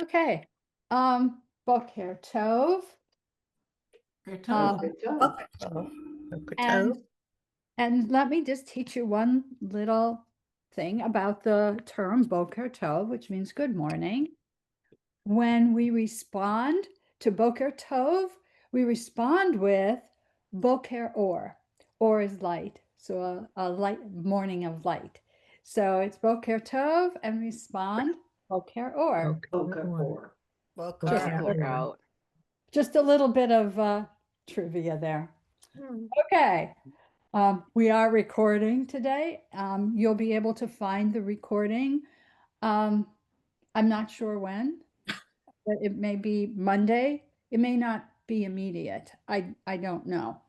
Okay. Boker Tov. Good Um, job. Boker Tov. Boker Tov. and let me just teach you one little thing about the term Boker Tov, which means good morning. When we respond to Boker Tov, we respond with Boker Or. Or is light, so a light morning of light. So it's Boker Tov and respond Boker Or. Boker Okay. Or. Boker Just, I'll Or. figure out. just a little bit of trivia there. Hmm. Okay. We are recording today. You'll be able to find the recording. I'm not sure when, but it may be Monday. It may not be immediate. I don't know.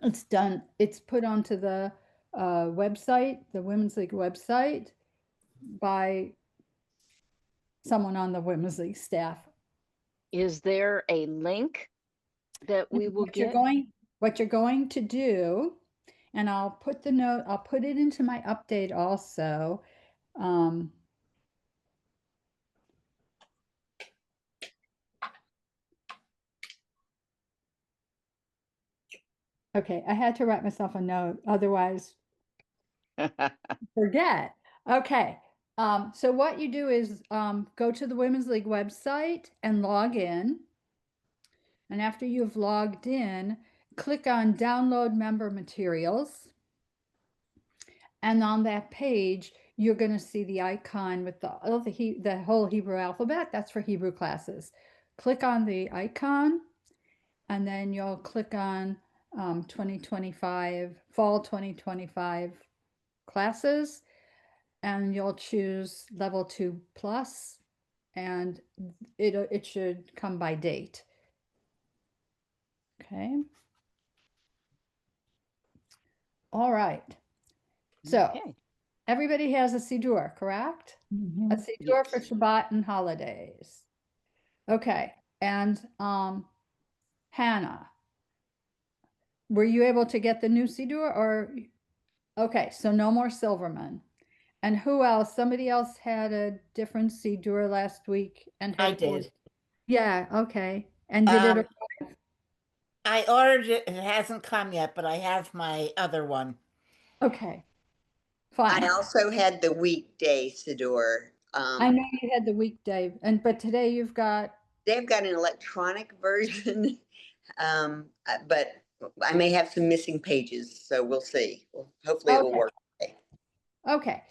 It's done. It's put onto the website, the Women's League website, by someone on the Women's League staff. Is there a link that we will get? What you're going to do, and I'll put the note, I'll put it into my update also. Okay, I had to write myself a note, otherwise forget. Okay, so what you do is go to the Women's League website and log in. And after you've logged in, click on Download Member Materials. And on that page, you're going to see the icon with the whole Hebrew alphabet. That's for Hebrew classes. Click on the icon, and then you'll click on 2025, fall 2025 classes, and you'll choose level 2 plus, and it should come by date. Okay. All right. So Okay. everybody has a Siddur, correct? A Mhm. Siddur for Yes. Shabbat and holidays. Okay. And Hannah, were you able to get the new Siddur or? Okay, so no more Silverman. And who else? Somebody else had a different Siddur last week and I had did. Yeah, okay. And did it? I ordered it. It hasn't come yet, but I have my other one. Okay, I fine. also had the weekday Siddur. I know you had the weekday, but today you've got. They've got an electronic version, but I may have some missing pages, so we'll see. Well, hopefully it will Okay. work. Okay. Okay.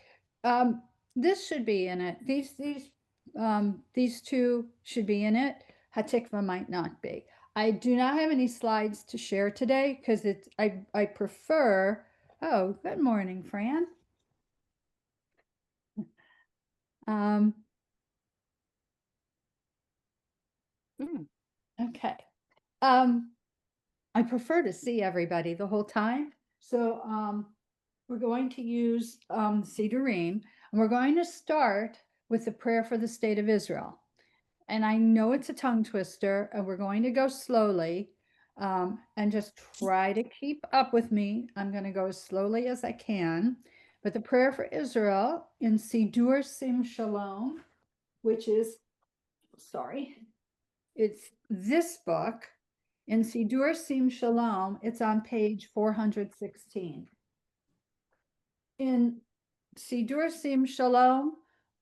This should be in it. These two should be in it. Hatikva might not be. I do not have any slides to share today because I prefer. Oh, good morning, Fran. Um, okay. I prefer to see everybody the whole time. So we're going to use Siddurim, and we're going to start with the prayer for the state of Israel. And I know it's a tongue twister, and we're going to go slowly and just try to keep up with me. I'm going to go as slowly as I can. But the prayer for Israel in Siddur Sim Shalom, which is, sorry, it's this book. In Siddur Sim Shalom, it's on page 416. In Siddur Sim Shalom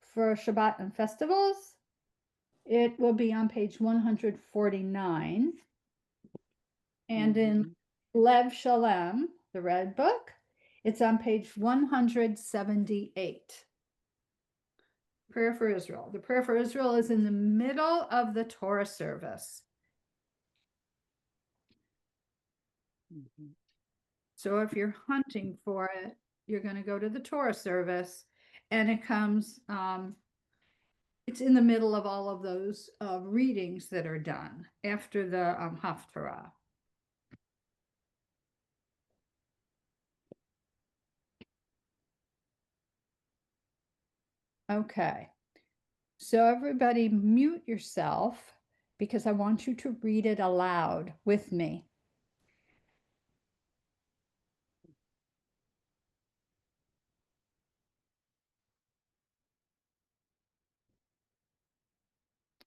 for Shabbat and festivals, it will be on page 149. And in Lev Shalem, the red book, it's on page 178. Prayer for Israel. The prayer for Israel is in the middle of the Torah service. So if you're hunting for it, you're going to go to the Torah service, and it comes, it's in the middle of all of those readings that are done after the Haftarah. Okay, so everybody mute yourself because I want you to read it aloud with me.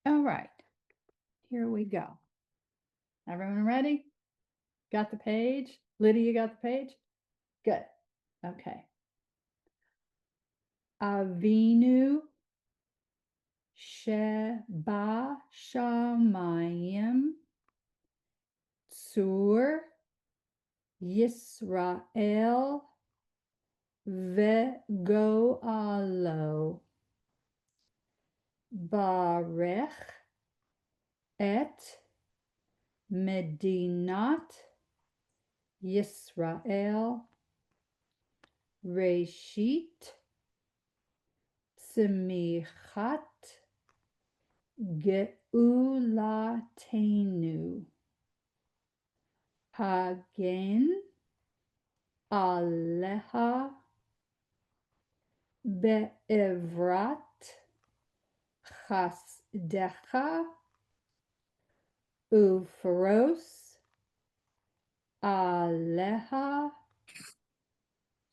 All right, here we go. Everyone ready? Got the page? Lydia, you got the page? Good. Okay. Avinu Sheba Shamayim Tzur Yisrael Vegoalo Barech et Medinat Yisrael Reshit Tzimichat Geulatenu Hagen Aleha Be'evrat Chasdecha Ufros Aleha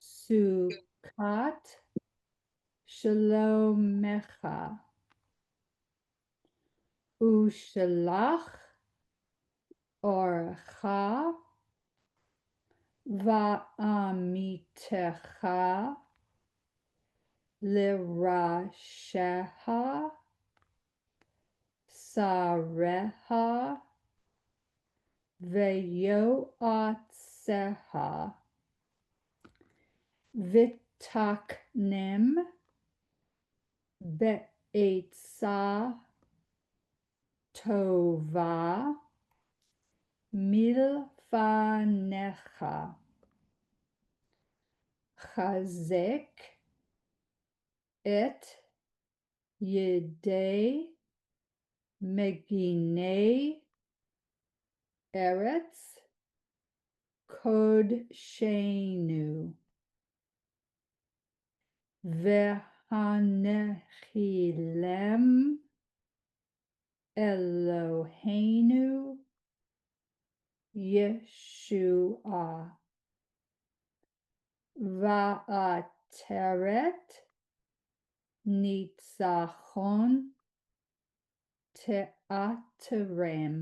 Sukat Shalomecha Ushalach Orcha Va'amitecha Lirasheha Sareha Veyoatseha Vitaknem Be'etza Tova Milfanecha Chazek et Yedei Meginei Eretz Kodshenu Vehanechilem Eloheinu Yeshua Va'ateret Nitzachon Te'aterem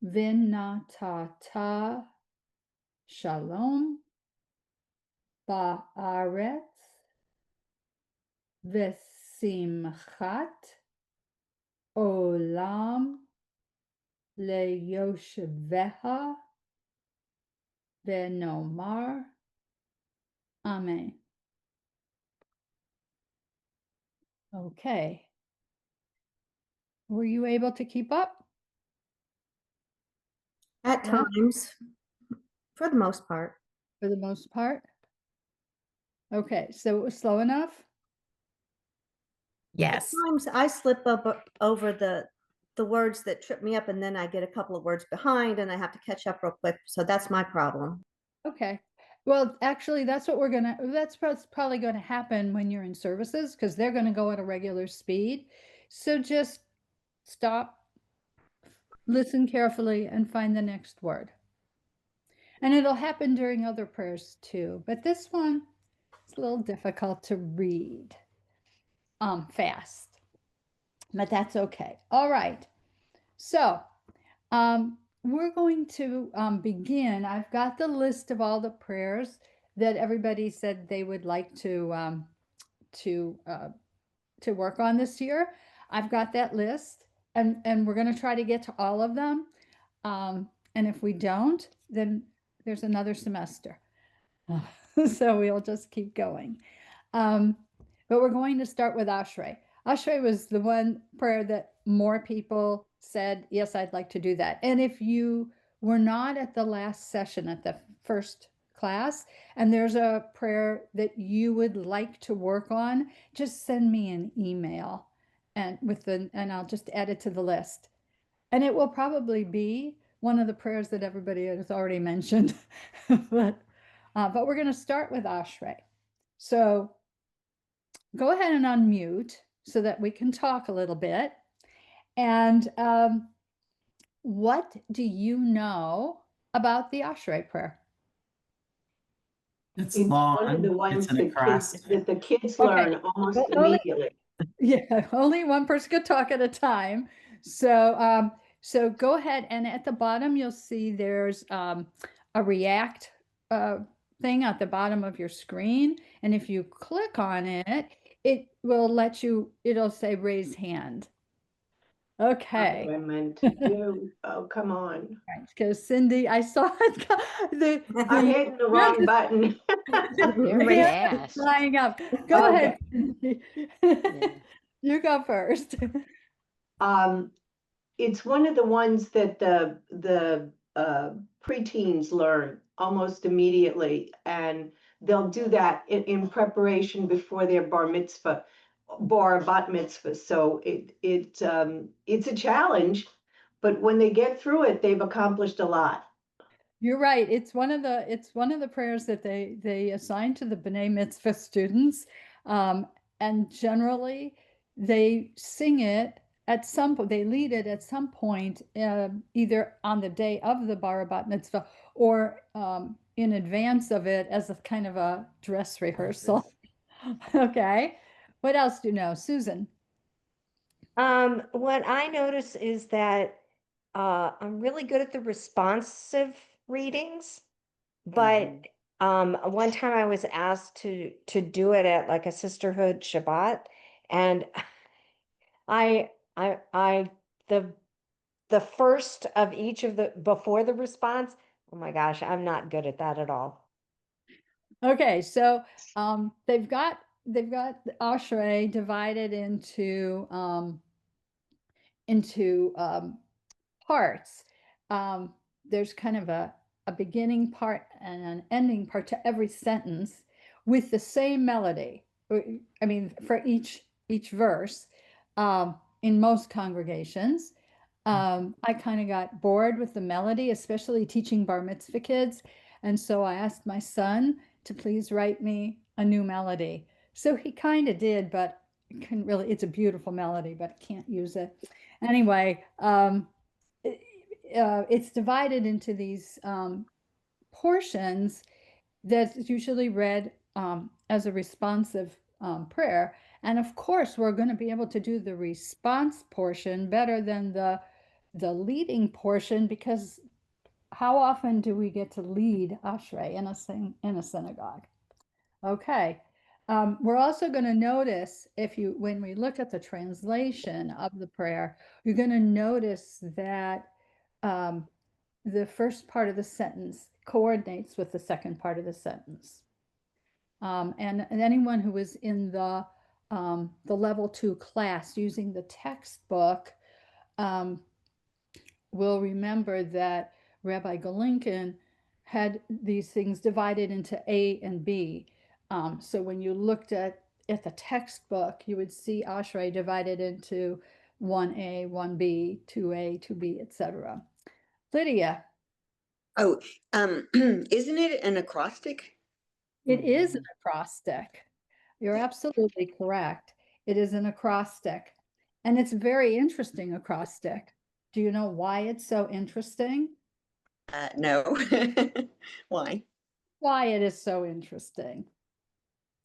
Vinatata Shalom Ba'aretz Vesimchat Olam Leyoshveha Venomar Amen. Okay. Were you able to keep up? At Yeah. times, for the most part. For the most part? Okay, so it was slow enough? At Yes. times I slip up over the words that trip me up, and then I get a couple of words behind and I have to catch up real quick. So that's my problem. Okay. Well, actually, that's what's probably gonna happen when you're in services, because they're gonna go at a regular speed. So just stop, listen carefully, and find the next word. And it'll happen during other prayers too, but this one is a little difficult to read fast. But that's okay. All right. So we're going to begin. I've got the list of all the prayers that everybody said they would like to work on this year. I've got that list, and we're going to try to get to all of them. And if we don't, then there's another semester. So we'll just keep going. But we're going to start with Ashrei. Ashrei was the one prayer that more people said, yes, I'd like to do that. And if you were not at the last session at the first class, and there's a prayer that you would like to work on, just send me an email and I'll just add it to the list. And it will probably be one of the prayers that everybody has already mentioned. But we're going to start with Ashrei. So go ahead and unmute so that we can talk a little bit. And what do you know about the Ashrei prayer? It's It's long. one of the ones It's an that acrostic. the kids Okay. learn almost Well, immediately. Yeah, only one person could talk at a time. So go ahead and at the bottom you'll see there's a react uh, thing at the bottom of your screen, and if you click on it, it will let you. It'll say raise hand. That's Okay. what I meant to do. Oh, come on. Because Cindy, I saw it. I'm hitting the wrong button. They're the hand is fast. flying up. Go ahead, Okay. Cindy. Yeah. You go first. It's one of the ones that the preteens learn almost immediately, and they'll do that in preparation before their bat mitzvah. So it's a challenge, but when they get through it, they've accomplished a lot. You're right. It's one of the prayers that they assign to the B'nai Mitzvah students, um, and generally they sing it at some point. They lead it at some point, either on the day of the Bar Bat Mitzvah or in advance of it as a kind of a dress rehearsal. Okay. What else do you know, Susan? What I notice is that I'm really good at the responsive readings, but one time I was asked to do it at like a sisterhood Shabbat, and I the first of each of the before the response, oh my gosh, I'm not good at that at all. Okay, so they've got the Ashrei divided into parts. Um, there's kind of a beginning part and an ending part to every sentence with the same melody. I mean, for each verse, in most congregations. I kind of got bored with the melody, especially teaching bar mitzvah kids. And so I asked my son to please write me a new melody. So he kind of did, but couldn't really, it's a beautiful melody, but I can't use it. Anyway, it's divided into these portions that's usually read as a responsive prayer. And of course, we're going to be able to do the response portion better than the leading portion, because how often do we get to lead Ashrei in a synagogue? Okay. We're also going to notice when we look at the translation of the prayer, you're going to notice that um, the first part of the sentence coordinates with the second part of the sentence. And anyone who was in the level 2 class using the textbook um, will remember that Rabbi Golinkin had these things divided into A and B. So when you looked at the textbook, you would see Ashrei divided into 1A, 1B, 2A, 2B, etc. Lydia, Oh, isn't it an acrostic? it is an acrostic. You're absolutely correct. It is an acrostic, and it's a very interesting acrostic. Do you know why it's so interesting? No. Why? Why it is so interesting?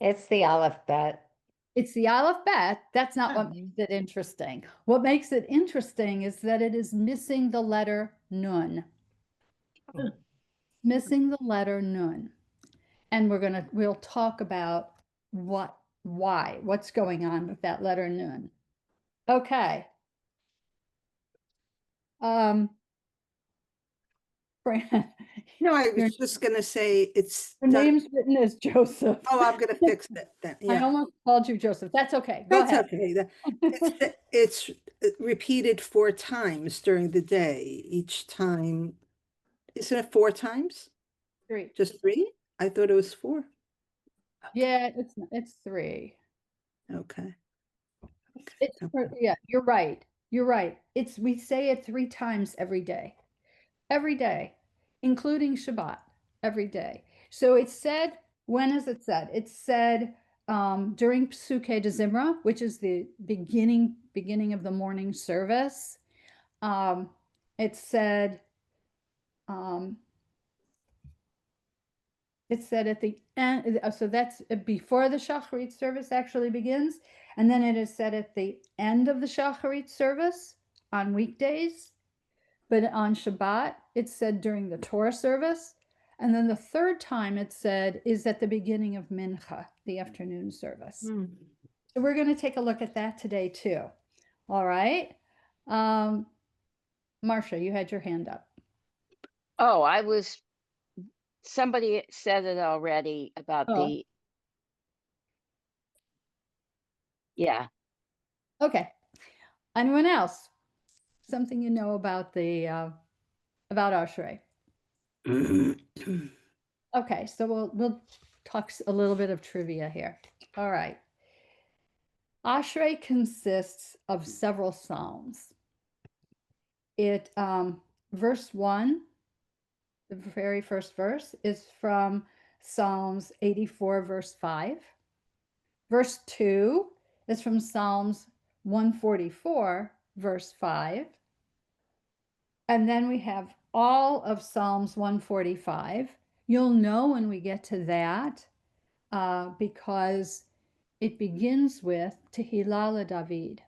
It's the alphabet. It's the Aleph Bet. That's not what makes it interesting. What makes it interesting is that it is missing the letter Nun. Missing the letter Nun. And we'll talk about what's going on with that letter Nun. Okay. Fran, No, I your, was just gonna say it's your done. name's written as Joseph. Oh, I'm gonna fix it then. I Yeah, almost called you Joseph. That's okay. Go that's ahead. okay. It's repeated 4 times during the day. Each time, isn't it 4 times? 3. Just 3? I thought it was 4. Yeah, it's 3. Okay. It's yeah, you're right. You're right. We say it 3 times every day, including Shabbat, every day. So it's said, when is it said? It's said during Psuke de Zimra, which is the beginning of the morning service. It's said um, it's said at the end, so that's before the Shacharit service actually begins, And then it is said at the end of the Shacharit service on weekdays, but on Shabbat, it's said during the Torah service. And then the third time it's said is at the beginning of Mincha, the afternoon service. Hmm. So we're going to take a look at that today too. All right. Marcia, you had your hand up. Oh, somebody said it already about Oh. yeah. Okay. Anyone else? Something you know about about Ashrei? Okay, so we'll talk a little bit of trivia here. All right. Ashrei consists of several psalms. It verse 1, the very first verse, is from Psalms 84, verse 5. Verse 2 is from Psalms 144, verse 5. And then we have all of Psalms 145. You'll know when we get to that because it begins with Tehillah David,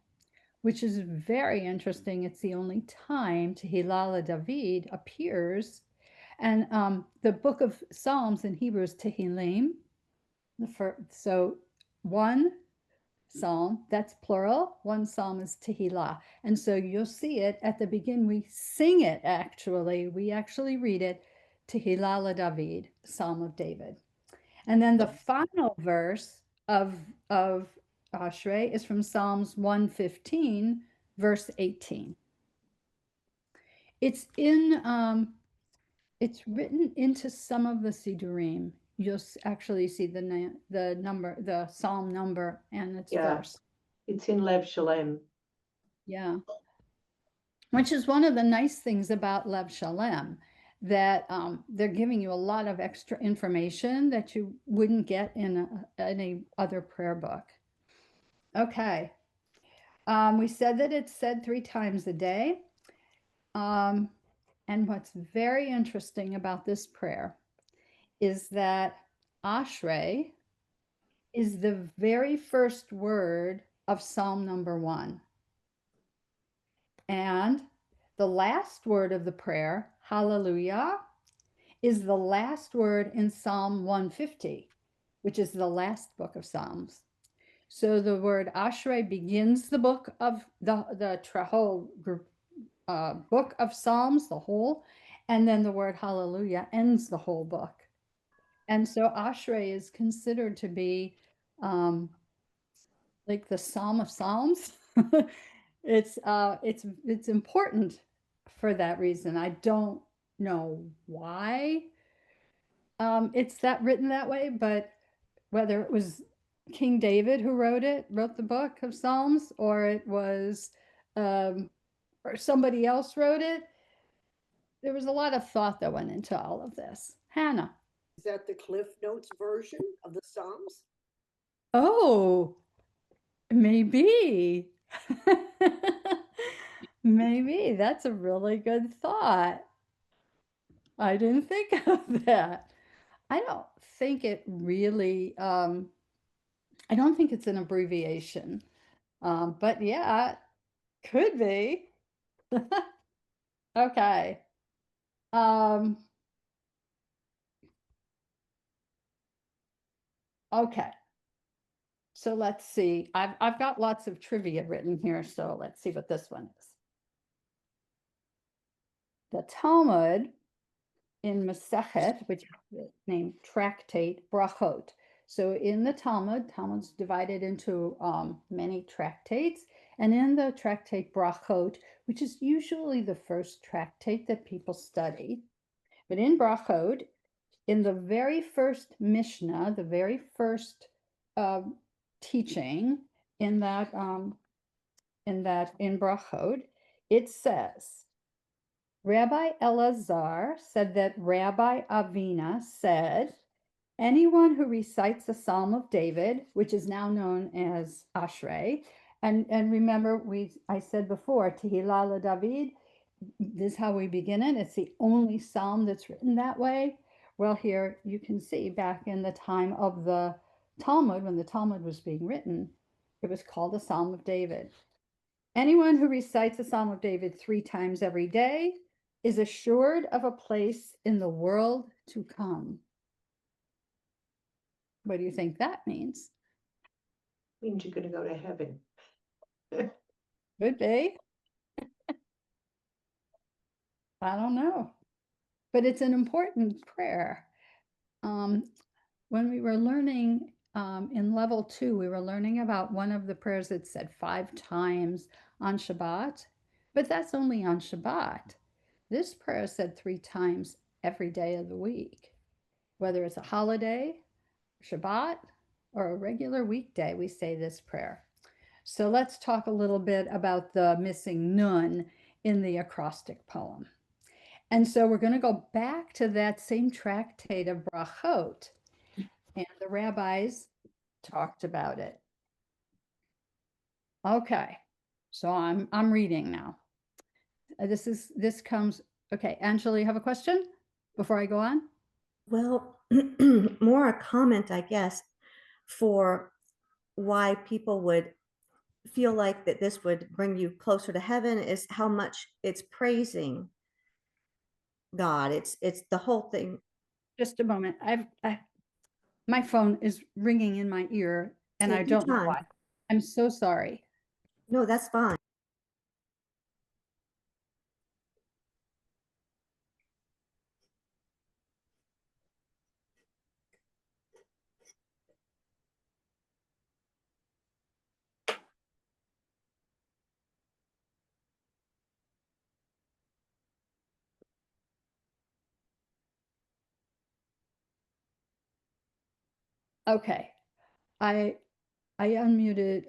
which is very interesting. It's the only time Tehillah David appears. And the book of Psalms in Hebrew is Tehillim. So one psalm, that's plural. One psalm is Tehillah. And so you'll see it at the beginning. We sing it actually. We actually read it, Tehillah David, Psalm of David. And then the final verse of Ashrei is from Psalms 115, verse 18. It's it's written into some of the Sidurim. You'll actually see the number, the psalm number and its Yeah. verse. It's in Lev Shalem. Yeah. Which is one of the nice things about Lev Shalem, that they're giving you a lot of extra information that you wouldn't get in any other prayer book. Okay. We said that it's said 3 times a day. And what's very interesting about this prayer is that Ashrei is the very first word of Psalm number 1. And the last word of the prayer, hallelujah, is the last word in Psalm 150, which is the last book of Psalms. So the word Ashrei begins the book of the whole group, book of Psalms, the whole, and then the word hallelujah ends the whole book. And so Ashrei is considered to be like the Psalm of Psalms. It's important for that reason. I don't know why it's written that way, but whether it was King David who wrote the book of Psalms, or it was or somebody else wrote it, there was a lot of thought that went into all of this. Hannah. Is that the Cliff Notes version of the Psalms? Oh, maybe. Maybe that's a really good thought. I didn't think of that. I don't think it really, I don't think it's an abbreviation. But yeah, could be. Okay. Okay. So let's see. I've got lots of trivia written here, so let's see what this one is. The Talmud in Masechet, which is named Tractate Brachot. So in the Talmud's divided into many tractates, and in the Tractate Brachot, which is usually the first tractate that people study, but in Brachot, in the very first Mishnah, the very first teaching in Brachot, it says, Rabbi Elazar said that Rabbi Avina said, anyone who recites the Psalm of David, which is now known as Ashrei, and remember, I said before, Tehillah David, this is how we begin it. It's the only psalm that's written that way. Well, here you can see back in the time of the Talmud, when the Talmud was being written, It was called the Psalm of David. Anyone who recites the Psalm of David 3 times every day is assured of a place in the world to come. What do you think that means? Means you're gonna go to heaven. Could be. I don't know. But it's an important prayer. When we were learning in level 2, we were learning about one of the prayers that said 5 times on Shabbat, but that's only on Shabbat. This prayer said 3 times every day of the week, whether it's a holiday, Shabbat, or a regular weekday, we say this prayer. So let's talk a little bit about the missing nun in the acrostic poem. And so we're going to go back to that same tractate of Brachot, and the rabbis talked about it. Okay, so I'm reading now. This comes. Okay, Angela, you have a question before I go on? Well, more a comment, I guess, for why people would feel like that this would bring you closer to heaven is how much it's praising God. It's the whole thing. Just a moment. My phone is ringing in my ear, and I Take your don't know time. why. I'm so sorry. No, that's fine. Okay, I I muted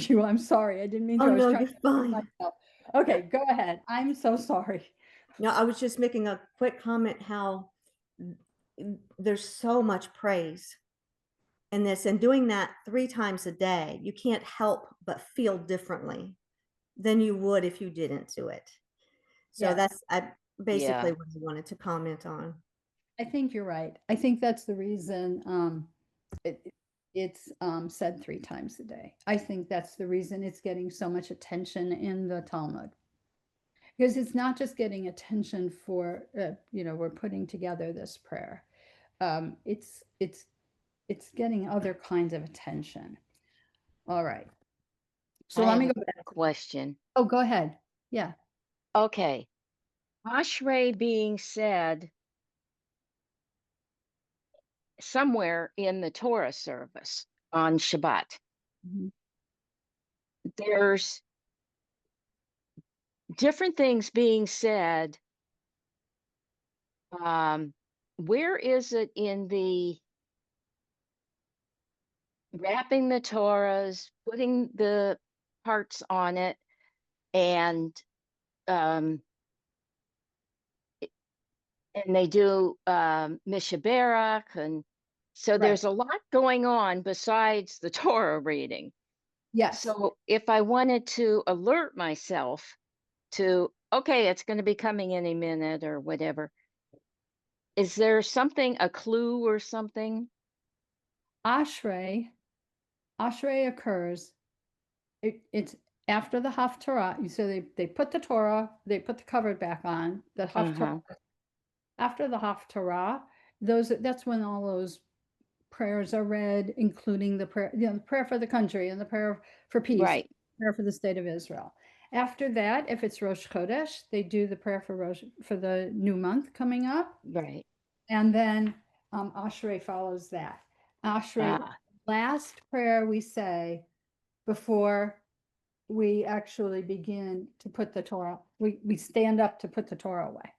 you. I'm sorry. I didn't mean to. Oh I was no, trying you're to mute fine. myself. Okay, go ahead. I'm so sorry. No, I was just making a quick comment how there's so much praise in this, and doing that 3 times a day, you can't help but feel differently than you would if you didn't do it. So Yes. that's basically Yeah. what I wanted to comment on. I think you're right. I think that's the reason it's said 3 times a day. I think that's the reason it's getting so much attention in the Talmud. Because it's not just getting attention for, we're putting together this prayer. It's getting other kinds of attention. All right. So I let have me a go back. question. Oh, go ahead. Yeah. Okay. Ashrei being said somewhere in the Torah service on Shabbat. Mhm. There's different things being said. Where is it in the wrapping the Torahs, putting the parts on it, and um, and they do Mishaberach, and so Right. there's a lot going on besides the Torah reading. Yes. So if I wanted to alert myself to, okay, it's going to be coming any minute or whatever, is there something, a clue or something? Ashrei occurs. It's after the Haftarah. So they put the Torah, they put the cover back on the Haftarah. After the Haftarah, that's when all those prayers are read, including the prayer, the prayer for the country and the prayer for peace, Right. prayer for the state of Israel. After that, if it's Rosh Chodesh, they do the prayer for the new month coming up, Right. and then Ashrei follows that. Ashrei, Ah, last prayer we say before we actually begin to put the Torah. We stand up to put the Torah away.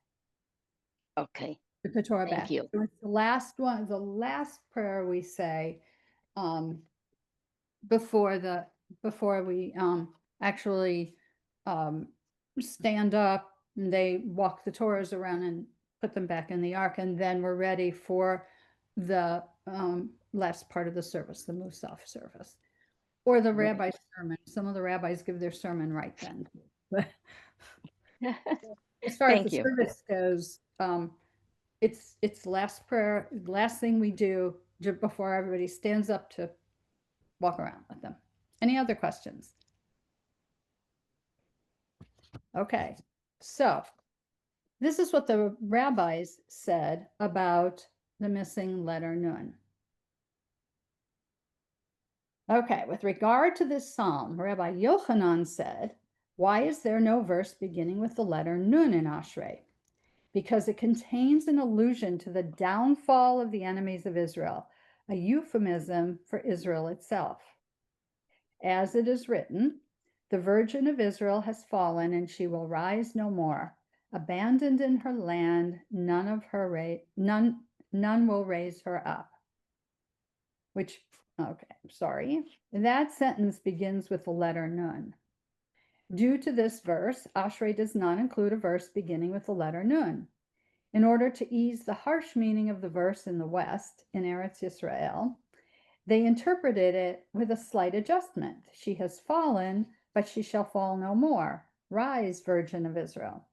okay. Put the Torah Thank back. you. So it's the last one, the last prayer we say before we actually stand up, and they walk the Torahs around and put them back in the ark, and then we're ready for the last part of the service, the Musaf service, or the Right. rabbi's sermon. Some of the rabbis give their sermon right then. But as far as the Thank you. service goes, it's last prayer, last thing we do before everybody stands up to walk around with them. Any other questions? Okay, so this is what the rabbis said about the missing letter Nun. Okay, with regard to this psalm, Rabbi Yochanan said, why is there no verse beginning with the letter Nun in Ashrei? Because it contains an allusion to the downfall of the enemies of Israel, a euphemism for Israel itself. As it is written, the Virgin of Israel has fallen, and she will rise no more. Abandoned in her land, none will raise her up. Which, okay, I'm sorry. That sentence begins with the letter Nun. Due to this verse, Ashrei does not include a verse beginning with the letter Nun. In order to ease the harsh meaning of the verse in the West, in Eretz Yisrael, they interpreted it with a slight adjustment. She has fallen, but she shall fall no more. Rise, Virgin of Israel.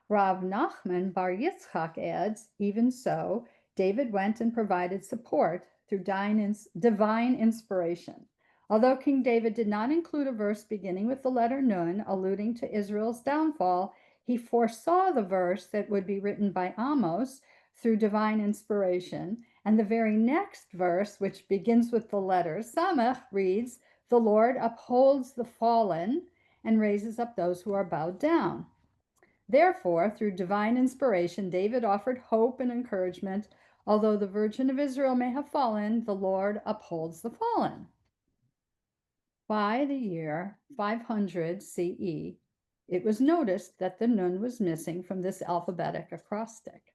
Rav Nachman Bar Yitzchak adds, even so, David went and provided support through divine inspiration. Although King David did not include a verse beginning with the letter Nun, alluding to Israel's downfall, he foresaw the verse that would be written by Amos through divine inspiration. And the very next verse, which begins with the letter Samech, reads, the Lord upholds the fallen and raises up those who are bowed down. Therefore, through divine inspiration, David offered hope and encouragement. Although the Virgin of Israel may have fallen, the Lord upholds the fallen. By the year 500 CE, it was noticed that the Nun was missing from this alphabetic acrostic.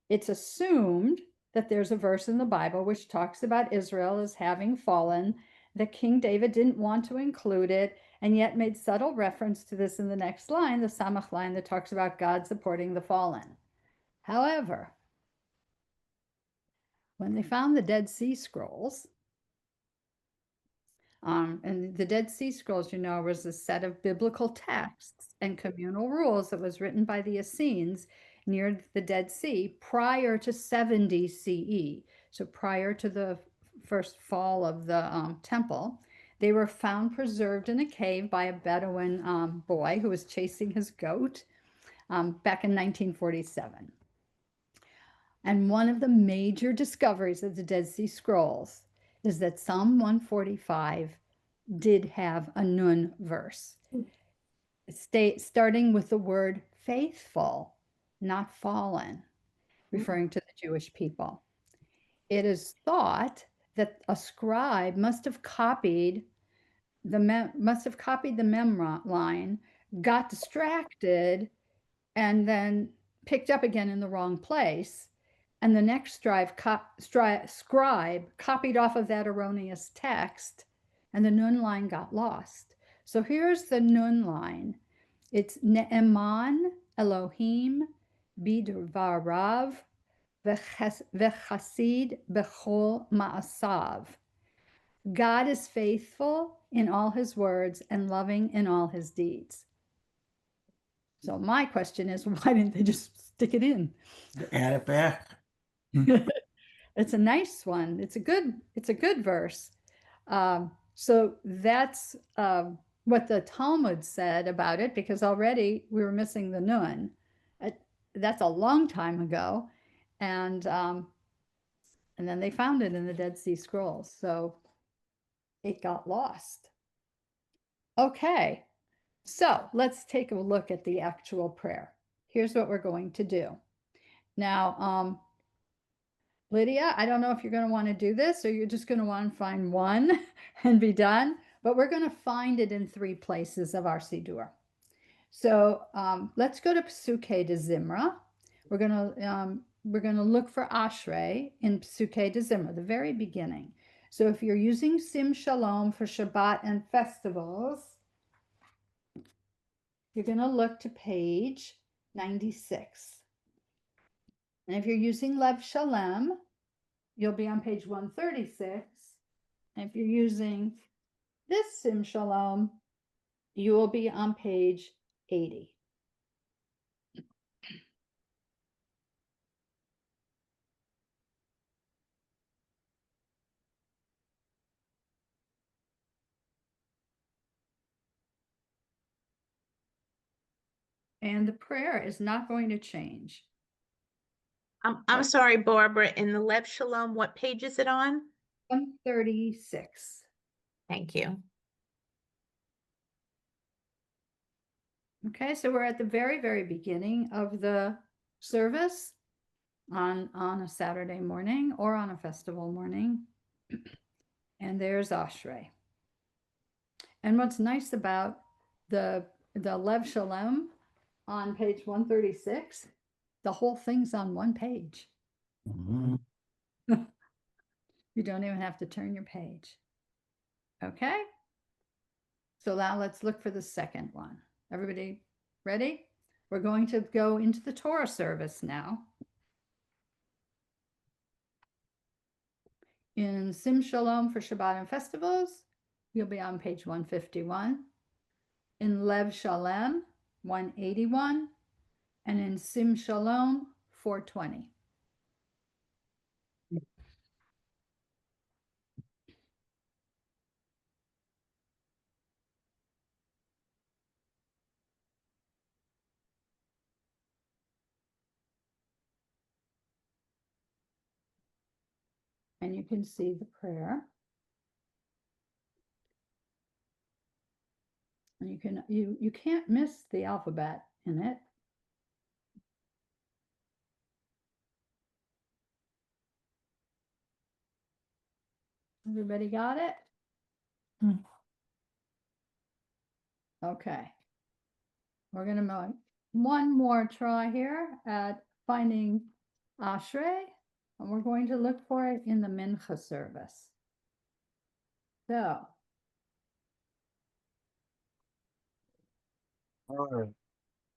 It's assumed that there's a verse in the Bible which talks about Israel as having fallen, that King David didn't want to include it, and yet made subtle reference to this in the next line, the Samach line that talks about God supporting the fallen. However, when they found the Dead Sea Scrolls, and the Dead Sea Scrolls, was a set of biblical texts and communal rules that was written by the Essenes near the Dead Sea prior to 70 CE, so prior to the first fall of the temple. They were found preserved in a cave by a Bedouin boy who was chasing his goat back in 1947. And one of the major discoveries of the Dead Sea Scrolls is that Psalm 145 did have a Nun verse, starting with the word faithful, not fallen, referring to the Jewish people. It is thought that a scribe must have copied the mem line, got distracted, and then picked up again in the wrong place. And the next scribe copied off of that erroneous text, and the Nun line got lost. So here's the Nun line. It's Ne'eman Elohim bidvarav v'chasid bechol ma'asav. God is faithful in all his words and loving in all his deeds. So my question is, why didn't they just stick it in? Add it back. It's a nice one. It's a good verse. So that's what the Talmud said about it, because already we were missing the Nun. That's a long time ago, and then they found it in the Dead Sea Scrolls, so it got lost. Okay, so let's take a look at the actual prayer. Here's what we're going to do. Now, Lydia, I don't know if you're going to want to do this or you're just going to want to find one and be done, but we're going to find it in 3 places of our Siddur. So let's go to Psuke de Zimra. We're going to look for Ashrei in Psuke de Zimra, the very beginning. So if you're using Sim Shalom for Shabbat and festivals, you're going to look to page 96. And if you're using Lev Shalem, you'll be on page 136. And if you're using this Sim Shalom, you will be on page 80. And the prayer is not going to change. I'm sorry, Barbara, in the Lev Shalom, what page is it on? 136. Thank you. Okay, so we're at the very, very beginning of the service on a Saturday morning or on a festival morning. And there's Ashrei. And what's nice about the Lev Shalom on page 136, the whole thing's on one page. You don't even have to turn your page. Okay. So now let's look for the second one. Everybody ready? We're going to go into the Torah service now. In Sim Shalom for Shabbat and festivals, you'll be on page 151. In Lev Shalem, 181. And in Sim Shalom, 420. And you can see the prayer. And you can't miss the alphabet in it. Everybody got it? Okay. We're going to make one more try here at finding Ashrei, and we're going to look for it in the Mincha service. So,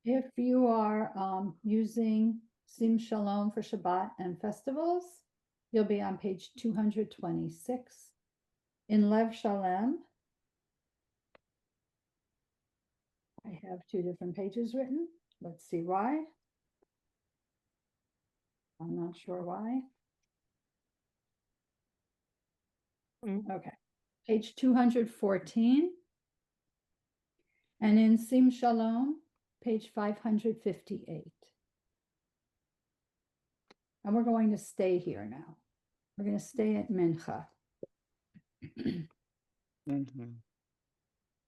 if you are using Sim Shalom for Shabbat and festivals, you'll be on page 226. In Lev Shalem, I have two different pages written. Let's see why. I'm not sure why. Okay, page 214. And in Sim Shalom, page 558. And we're going to stay here now. We're going to stay at Mincha.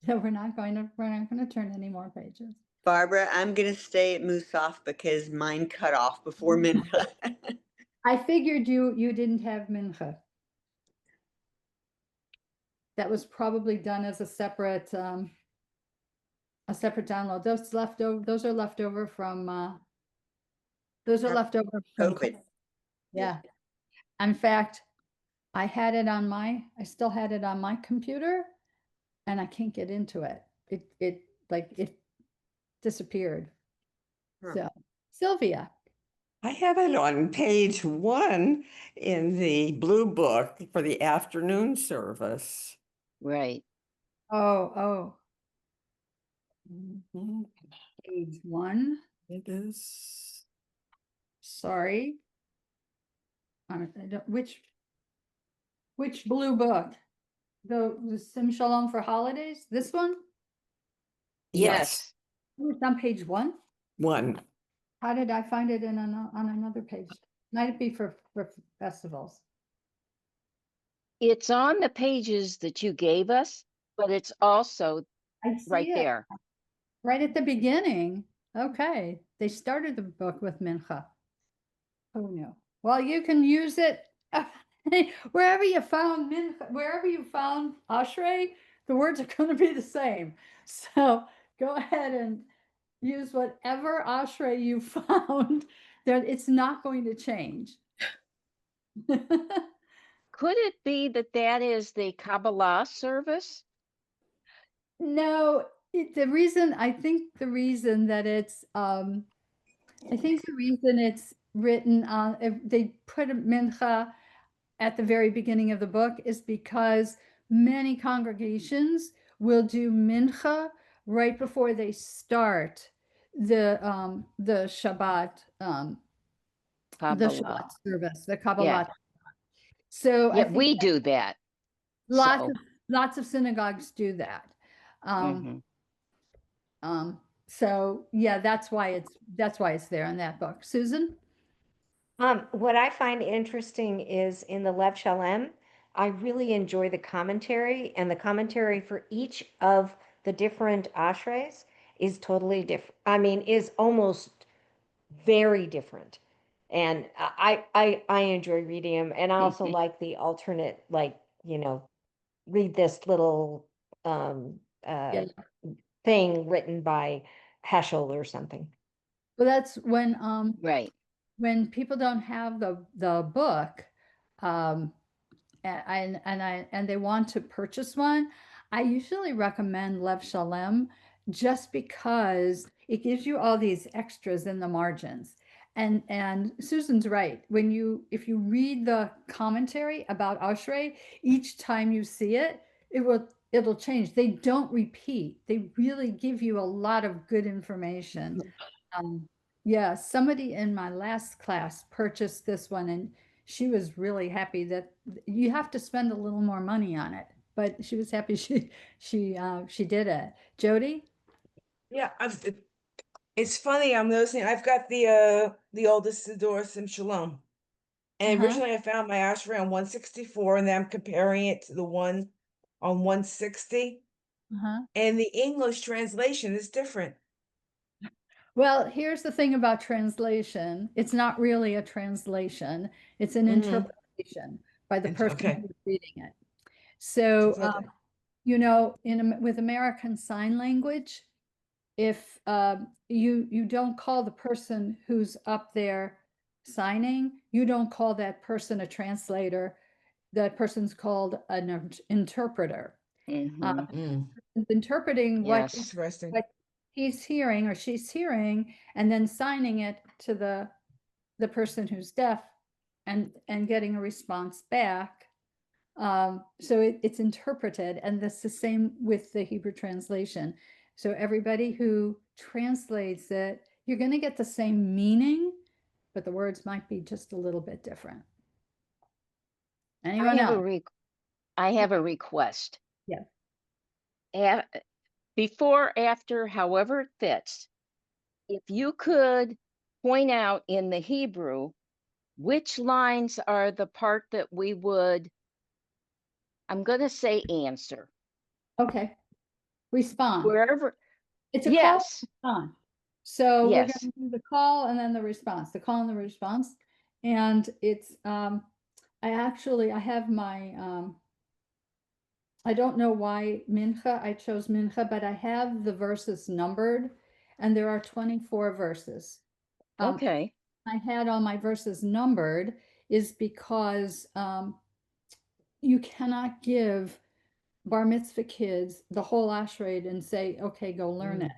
So we're not going to turn any more pages. Barbara, I'm gonna stay at Musaf because mine cut off before Mincha. I figured you didn't have Mincha. That was probably done as a separate download. Those are leftover from COVID. Yeah. In fact, I still had it on my computer and I can't get into it. It disappeared. Huh. So, Sylvia. I have it on page 1 in the blue book for the afternoon service. Right. Oh. Page 1. It is. Sorry. Which blue book? The Sim Shalom for holidays? This one? Yes. Oh, it's on page 1. 1. How did I find it on another page? Might it be for festivals? It's on the pages that you gave us, but it's also I see right it there. right at the beginning. Okay, they started the book with Mincha. Oh no. Well, you can use it wherever you found Mincha, wherever you found Ashrei, the words are going to be the same. So go ahead and use whatever Ashrei you found. That it's not going to change. Could it be that that is the Kabbalah service? No, the reason that it's written on, they put a mincha at the very beginning of the book is because many congregations will do mincha right before they start the Shabbat Kabbalah. service, the Kabbalah. Yeah. So I Yeah, think we do that. lots So, of synagogues do that. mhm. So yeah, that's why it's there in that book. Susan? What I find interesting is in the Lev Shalem, I really enjoy the commentary, and the commentary for each of the different ashrays is totally different. I mean, is almost very different. And I enjoy reading them, and I also like the alternate, like, read this little Yeah. thing written by Heschel or something. Well, that's Right. when people don't have the book, and they want to purchase one, I usually recommend Lev Shalem just because it gives you all these extras in the margins. And Susan's right. If you read the commentary about Ashrei, each time you see it, it'll change. They don't repeat. They really give you a lot of good information. Yeah, somebody in my last class purchased this one, and she was really happy that you have to spend a little more money on it, but she was happy she did it. Jody? Yeah, it's funny. I'm noticing I've got the oldest Siddur Sim Shalom, and Uh-huh. originally I found my Ashrei on 164, and then I'm comparing it to the one on 160, Uh-huh. and the English translation is different. Well, here's the thing about translation. It's not really a translation. It's an interpretation by the person Okay. who's reading it. So, Okay. with American Sign Language, if you don't call the person who's up there signing, you don't call that person a translator. That person's called an interpreter. Interpreting what Yes. Interesting. what he's hearing or she's hearing, and then signing it to the person who's deaf, and getting a response back. So it's interpreted, and that's the same with the Hebrew translation. So everybody who translates it, you're going to get the same meaning, but the words might be just a little bit different. Anyone else? I have a request. Yeah. Before, after, however it fits, if you could point out in the Hebrew which lines are the part that we would, I'm going to say answer. Okay. Respond. Wherever. It's a Yes. call and response. So we're Yes. going to do the call and then the response, the call and the response. And it's, I have my, I don't know why Mincha, I chose Mincha, but I have the verses numbered, and there are 24 verses. Okay. I had all my verses numbered is because you cannot give bar mitzvah kids the whole ashrei and say, okay, go learn it.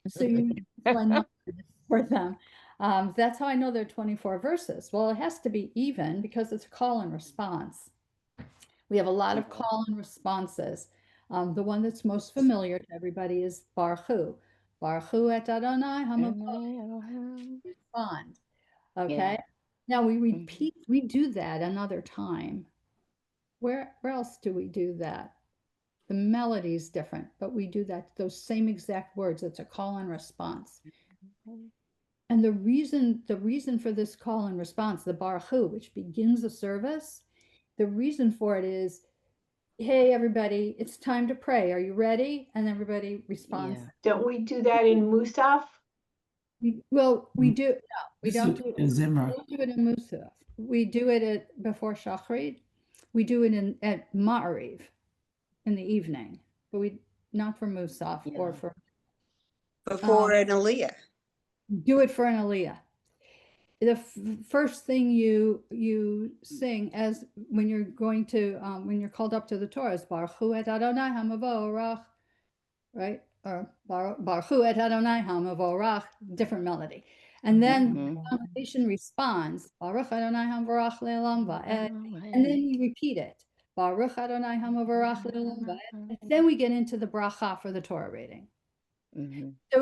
So you need to number it for them. That's how I know there are 24 verses. Well, it has to be even because it's a call and response. We have a lot of call and responses. The one that's most familiar to everybody is Baruch Hu. Baruch Hu et Adonai Hamavot. Respond. Okay. Now we repeat, we do that another time. Where else do we do that? The melody is different, but we do that, those same exact words. It's a call and response. And the reason for this call and response, the Baruch Hu, which begins the service, the reason for it is, hey, everybody, it's time to pray. Are you ready? And everybody responds. Yeah. Don't we do that in Musaf? We do. No, we don't do it. We don't do it in Musaf. We do it before Shachrit. We do it at Ma'ariv in the evening, but not for Musaf or for. Before an Aliyah. Do it for an Aliyah. The first thing you sing as when you're going to when you're called up to the Torah is Baruch Hu et Adonai Hamavorach, right? Or Baruch Hu et Adonai Hamavorach, different melody. And then the congregation responds, Baruch Adonai Hamavorach le'olam va'ed, and then you repeat it, Baruch Adonai Hamavorach le'olam va'ed. And then we get into the bracha for the Torah reading. So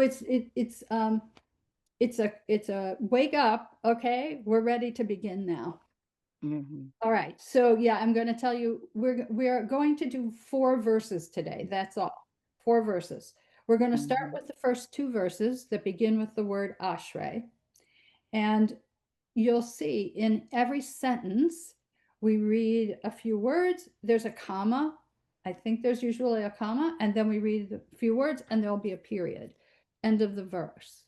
it's a wake up. Okay, we're ready to begin now. All right. So yeah, I'm going to tell you, we're going to do 4 verses today. That's all. 4 verses. We're going to start with the first two verses that begin with the word Ashrei. And you'll see in every sentence, we read a few words, there's a comma. I think there's usually a comma, and then we read a few words and there'll be a period. End of the verse.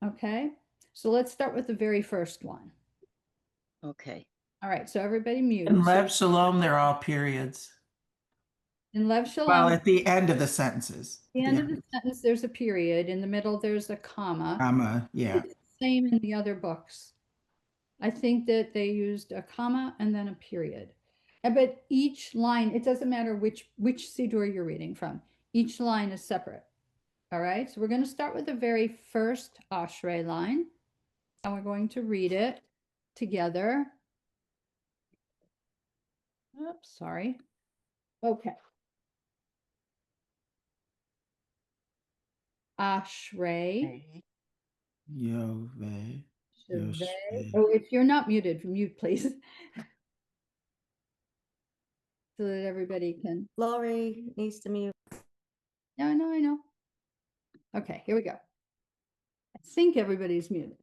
Okay, so let's start with the very first one. Okay. All right, so everybody mute. In So Lev Shalom, they're all periods. in Lev Well, Shalom, at the end of the sentences. at the end of the sentence, there's a period. In the middle, there's a comma. Comma, yeah. It's the same in the other books. I think that they used a comma and then a period. But each line, it doesn't matter which Siddur you're reading from. Each line is separate. All right, so we're going to start with the very first Ashrei line, and we're going to read it together. Oops, sorry. Okay. Ashrei. Yove. Shvei. Oh, if you're not muted, mute, please. So that everybody can. Lori needs to mute. Yeah, I know. Okay, here we go. I think everybody's muted.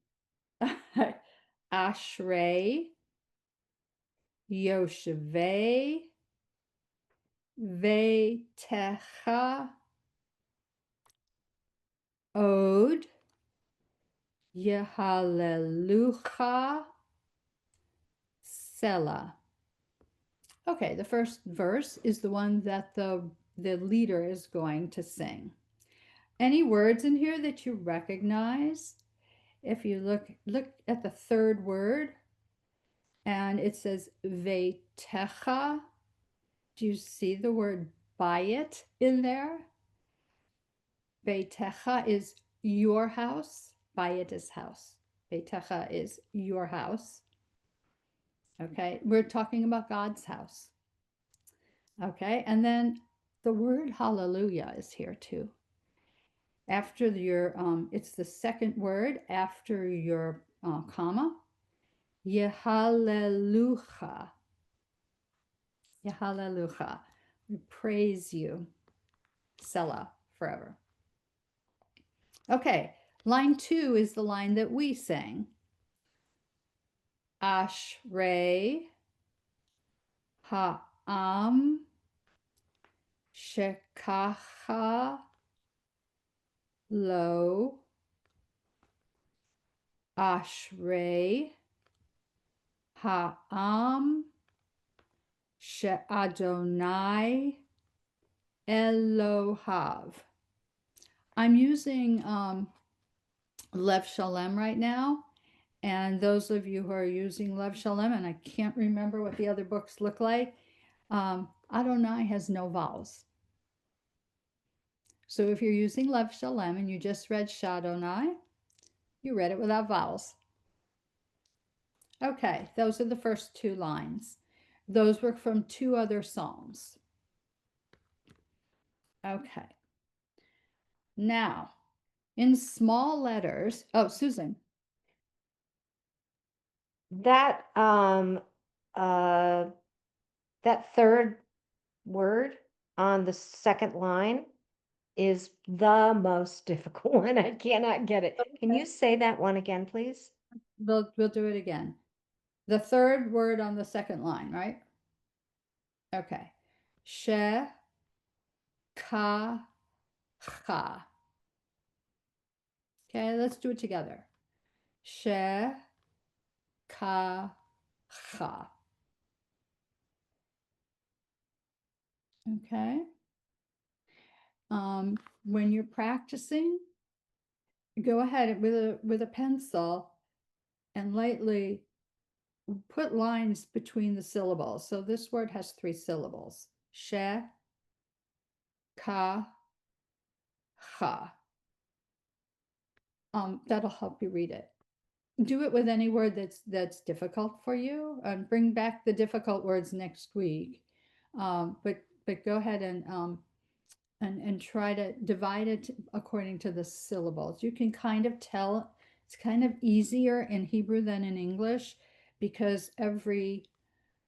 Ashrei, Yoshevei, Veitecha, Od, Yehalelucha, Selah. Okay, the first verse is the one that the leader is going to sing. Any words in here that you recognize? If you look at the third word, and it says Veitecha. Do you see the word bayit in there? Veitecha is your house. Bayit is house. Veitecha is your house. Okay, we're talking about God's house. Okay, and then the word hallelujah is here too. After your, it's the second word after your comma. Yehalelucha. Yehalelucha. We praise you. Selah forever. Okay, line 2 is the line that we sang. Ashrei ha'am shekacha lo Ashrei ha'am she'Adonai Elohav. I'm using Lev Shalem right now. And those of you who are using Lev Shalem, and I can't remember what the other books look like, Adonai has no vowels. So if you're using Lev Shalem and you just read Shadonai, you read it without vowels. Okay, those are the first two lines. Those were from two other psalms. Okay. Now, in small letters, oh, Susan. That that third word on the second line is the most difficult one. I cannot get it. Can you say that one again, please? We'll do it again. The third word on the second line, right? Okay. She, ka, cha. Okay, let's do it together. She, ka, cha. Okay. When you're practicing, go ahead with a pencil and lightly put lines between the syllables. So this word has 3 syllables. She, ka, cha. That'll help you read it. Do it with any word that's difficult for you, and bring back the difficult words next week. But go ahead and try to divide it according to the syllables. You can kind of tell it's kind of easier in Hebrew than in English because every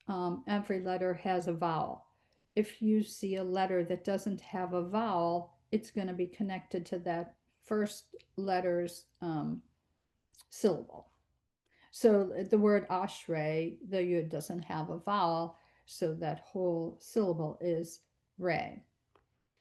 letter has a vowel. If you see a letter that doesn't have a vowel, it's going to be connected to that first letter's syllable. So the word ashrei, the yud doesn't have a vowel, so that whole syllable is re.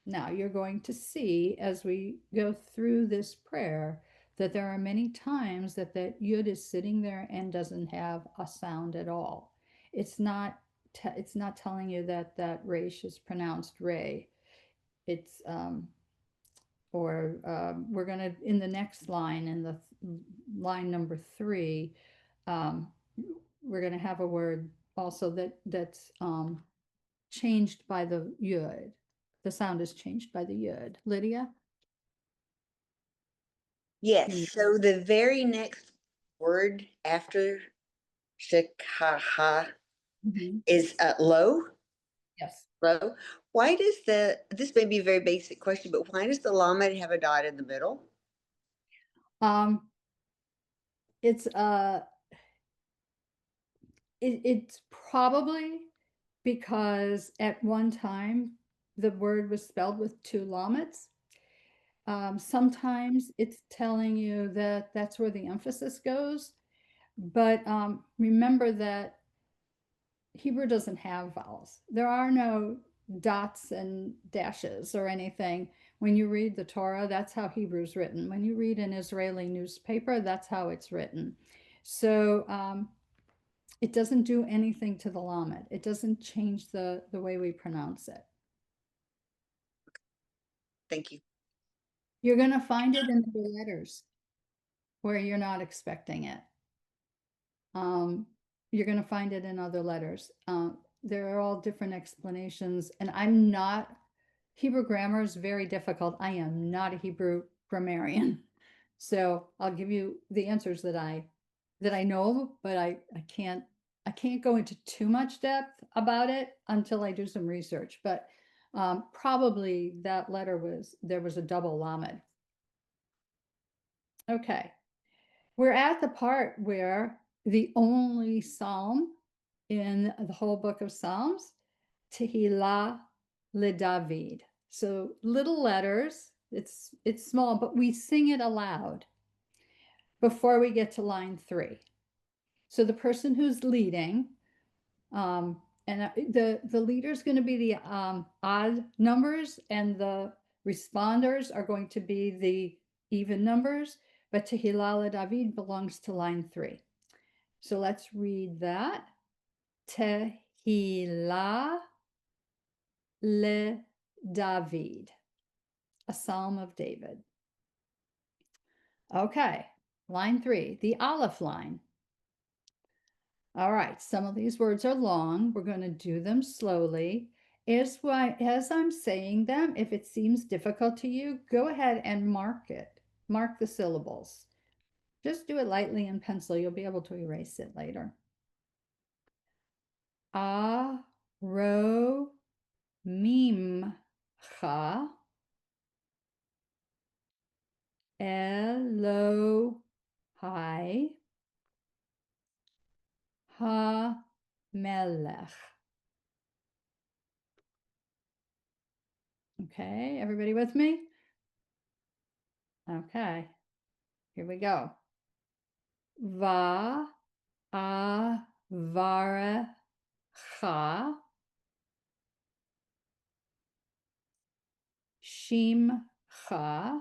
Now you're going to see as we go through this prayer that there are many times that that yud is sitting there and doesn't have a sound at all. It's not telling you that that resh is pronounced re. It's we're going to in the next line in the line number 3, we're going to have a word also that's changed by the yud. The sound is changed by the yud. Lydia? Yes, so the very next word after shikaha Mhm. is low. Yes. Low. Why does this may be a very basic question, but why does the lamed have a dot in the middle? It's it's probably because at one time the word was spelled with 2 lamets. Sometimes it's telling you that that's where the emphasis goes, but remember that Hebrew doesn't have vowels. There are no dots and dashes or anything. When you read the Torah, that's how Hebrew's written. When you read an Israeli newspaper, that's how it's written. So it doesn't do anything to the lamed. It doesn't change the way we pronounce it. Thank you. You're going to find it in the letters where you're not expecting it. You're going to find it in other letters. There are all different explanations, and I'm not, Hebrew grammar is very difficult. I am not a Hebrew grammarian. So I'll give you the answers that I know, but I can't go into too much depth about it until I do some research. But probably that letter there was a double lamed. Okay. We're at the part where the only psalm in the whole book of Psalms, Tehillah LeDavid. So little letters, it's small, but we sing it aloud before we get to line 3. So the person who's leading, and the leader is going to be the odd numbers, and the responders are going to be the even numbers, but Tehillah LeDavid belongs to line 3. So let's read that. Tehillah LeDavid, a psalm of David. Okay, line 3, the Aleph line. All right, some of these words are long. We're going to do them slowly. As I'm saying them, if it seems difficult to you, go ahead and mark it. Mark the syllables. Just do it lightly in pencil. You'll be able to erase it later. Aro mimcha Elohai ha-melech. Okay, everybody with me? Okay, here we go. Va avarecha shimcha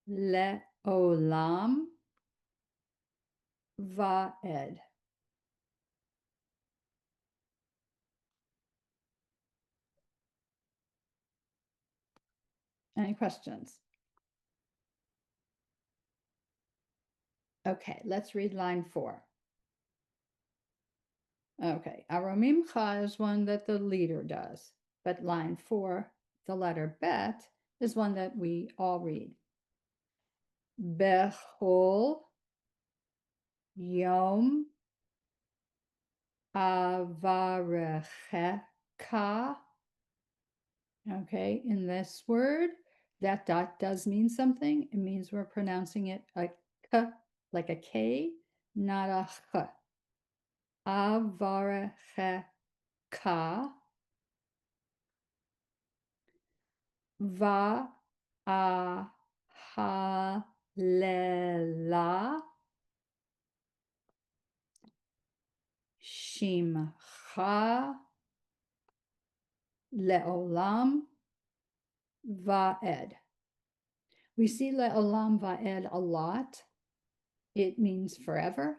leolam vaed. Any questions? Okay, let's read line 4. Okay, Aromimcha is one that the leader does, but line 4, the letter bet, is one that we all read. Bechol Yom Avarechecha. Okay, in this word, that dot does mean something. It means we're pronouncing it a k, like a K, not a ch. Avarechecha. va a ha le la shimcha leolam va'ed. We see leolam va'ed a lot. It means forever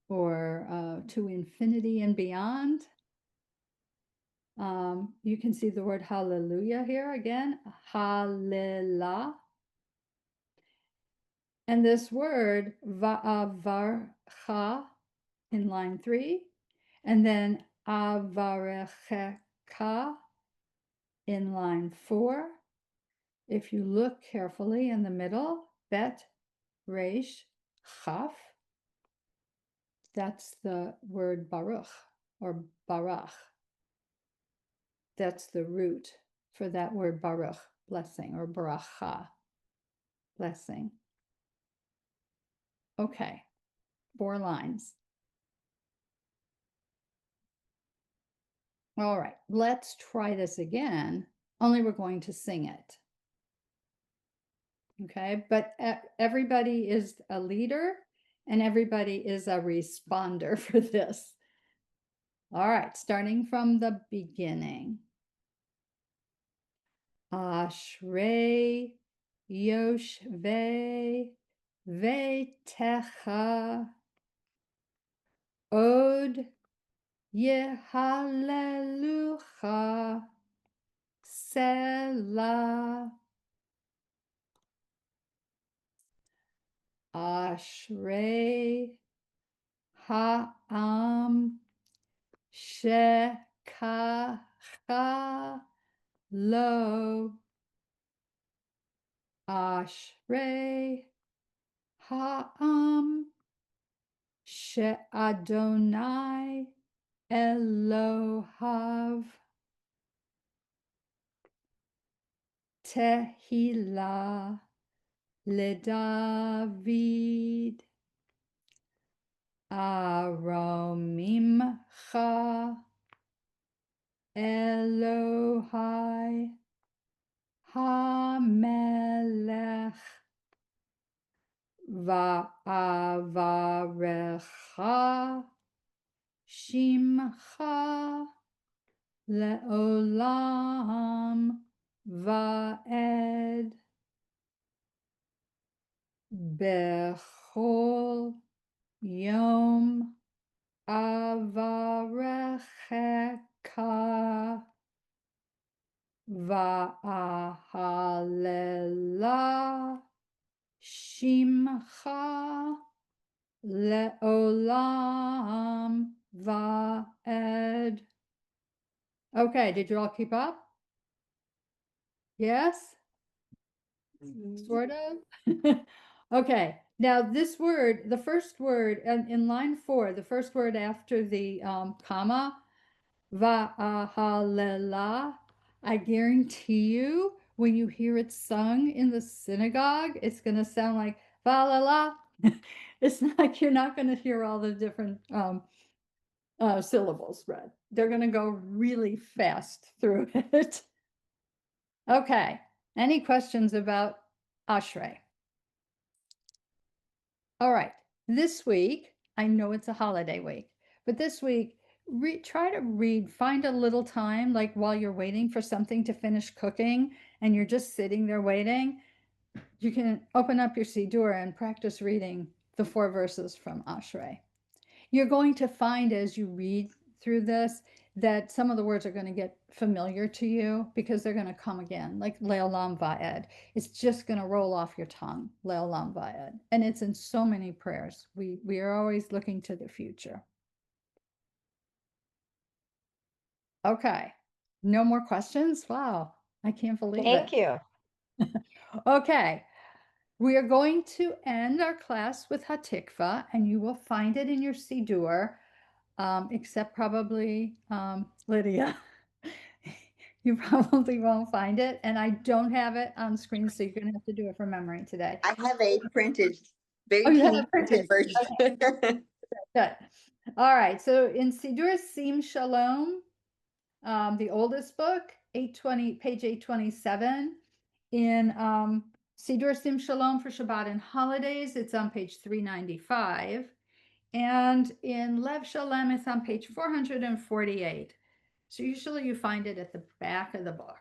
or to infinity and beyond. You can see the word hallelujah here again, hallelujah. And this word va'avarcha in line 3, and then avarechecha in line 4. If you look carefully in the middle, bet, resh, chaf, that's the word baruch or barach. That's the root for that word baruch, blessing, or baracha, blessing. Okay, 4 lines. All right, let's try this again, only we're going to sing it. Okay, but everybody is a leader and everybody is a responder for this. All right, starting from the beginning. Ashrei Yoshvei Vetecha Od Yehalelucha Selah. Ashrei Ha'am Shekacha Lo. Ashrei Ha'am She'Adonai Elohav Tehillah LeDavid Aromimcha Elohai HaMelech Va'avarecha Shimcha Le'olam Va'ed Bechol Yom Avarechecha Va'ahalela Shimcha Le'olam Va'ed. Okay, did you all keep up? Yes? Sort of? Okay, now this word, the first word in line 4, the first word after the comma, va'ahalela, I guarantee you, when you hear it sung in the synagogue, it's going to sound like va-la-la. It's like you're not going to hear all the different syllables read. They're going to go really fast through it. Okay, any questions about Ashrei? All right, this week, I know it's a holiday week, but this week, try to read, find a little time, like while you're waiting for something to finish cooking and you're just sitting there waiting, you can open up your Siddur and practice reading the 4 verses from Ashrei. You're going to find as you read through this that some of the words are going to get familiar to you because they're going to come again, like Le'olam Va'ed. It's just going to roll off your tongue, Le'olam Va'ed. And it's in so many prayers. We are always looking to the future. Okay, no more questions? Wow, I can't believe it. Thank you. Okay, we are going to end our class with Hatikva, and you will find it in your Siddur. Except probably Lydia. You probably won't find it, and I don't have it on screen, so you're gonna have to do it from memory today. I have a printed, very Oh, you have teeny it printed. version. Good. All right, so in Siddur Sim Shalom, the oldest book, page 827. In Siddur Sim Shalom for Shabbat and holidays, it's on page 395. And in Lev Shalem, it's on page 448. So usually you find it at the back of the book.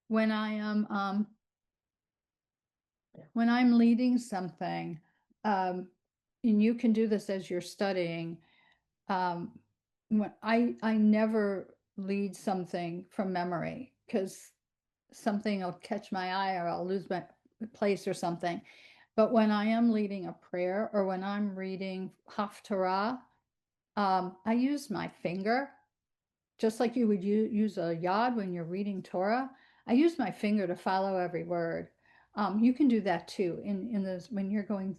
When I am when I'm leading something, and you can do this as you're studying, when I never lead something from memory because something will catch my eye or I'll lose my place or something. But when I am leading a prayer or when I'm reading Haftarah, I use my finger, just like you would use a yod when you're reading Torah. I use my finger to follow every word. You can do that too in this when you're in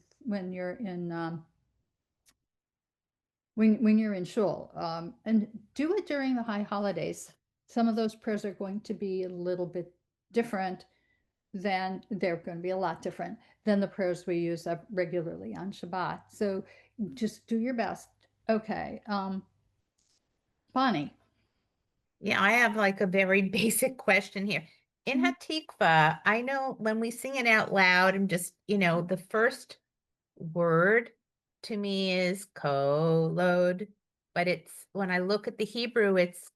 when you're in shul, and do it during the high holidays. Some of those prayers are going to be a little bit different than they're going to be a lot different than the prayers we use up regularly on Shabbat. So just do your best. Okay. Bonnie. Yeah, I have like a very basic question here. In Hatikva, I know when we sing it out loud and just, the first word to me is kolod, but it's when I look at the Hebrew, it's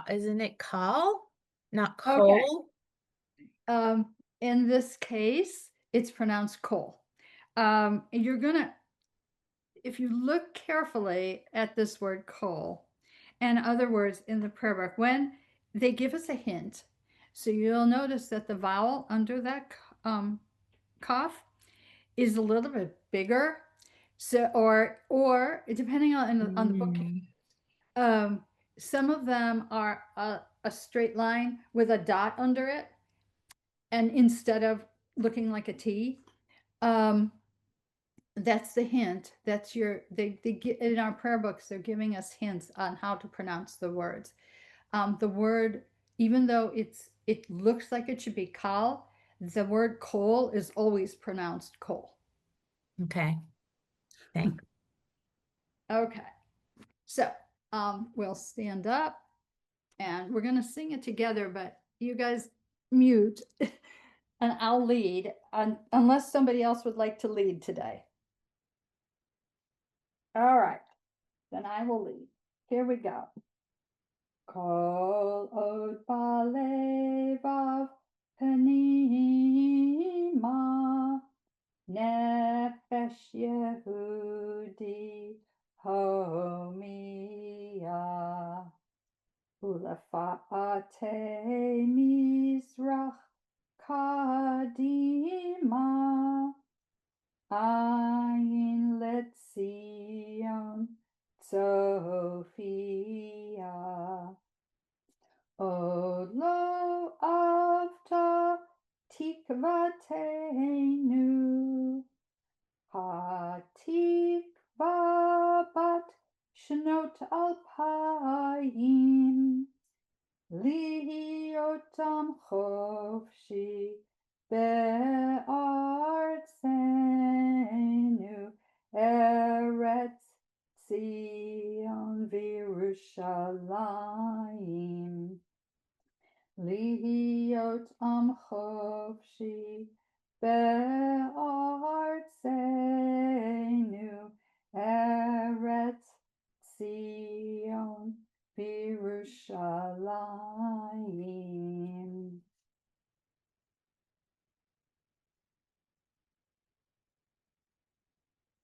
isn't it kal, not Okay. kol? In this case, it's pronounced kol. You're gonna, if you look carefully at this word kol and other words in the prayer book, when they give us a hint, so you'll notice that the vowel under that cough is a little bit bigger. So, or depending on the book, some of them are a straight line with a dot under it, and instead of looking like a T, that's the hint. That's they get in our prayer books. They're giving us hints on how to pronounce the words. The word, even though it looks like it should be kal, the word kol is always pronounced kol. Okay. Thanks. Okay. So we'll stand up and we're going to sing it together, but you guys mute and I'll lead unless somebody else would like to lead today. All right, then I will lead. Here we go. Kol od balevav penima nefesh Yehudi homia ulefa'ate mizrach kadima ayin letzion Sophia. Od lo avta tikvatenu, hatikva bat shnot alpayim, lihiotam chofshi be'artzenu, eretz Zion v'Yerushalayim. Lihiot am chofshi be'artzenu, eretz Zion v'Yerushalayim.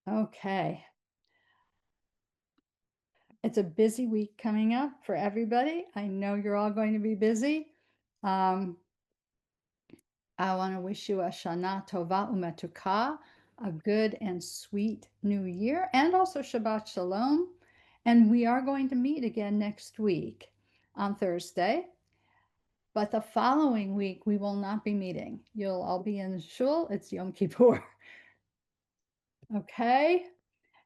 Okay. It's a busy week coming up for everybody. I know you're all going to be busy. I want to wish you a Shana Tova Umetuka, a good and sweet new year, and also Shabbat Shalom. And we are going to meet again next week on Thursday. But the following week, we will not be meeting. You'll all be in shul. It's Yom Kippur. Okay?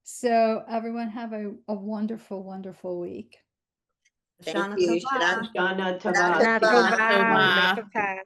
So everyone have a wonderful, wonderful week. Thank Shana you. Tova. Shana Shana Tova. Tova. Tova. Tova.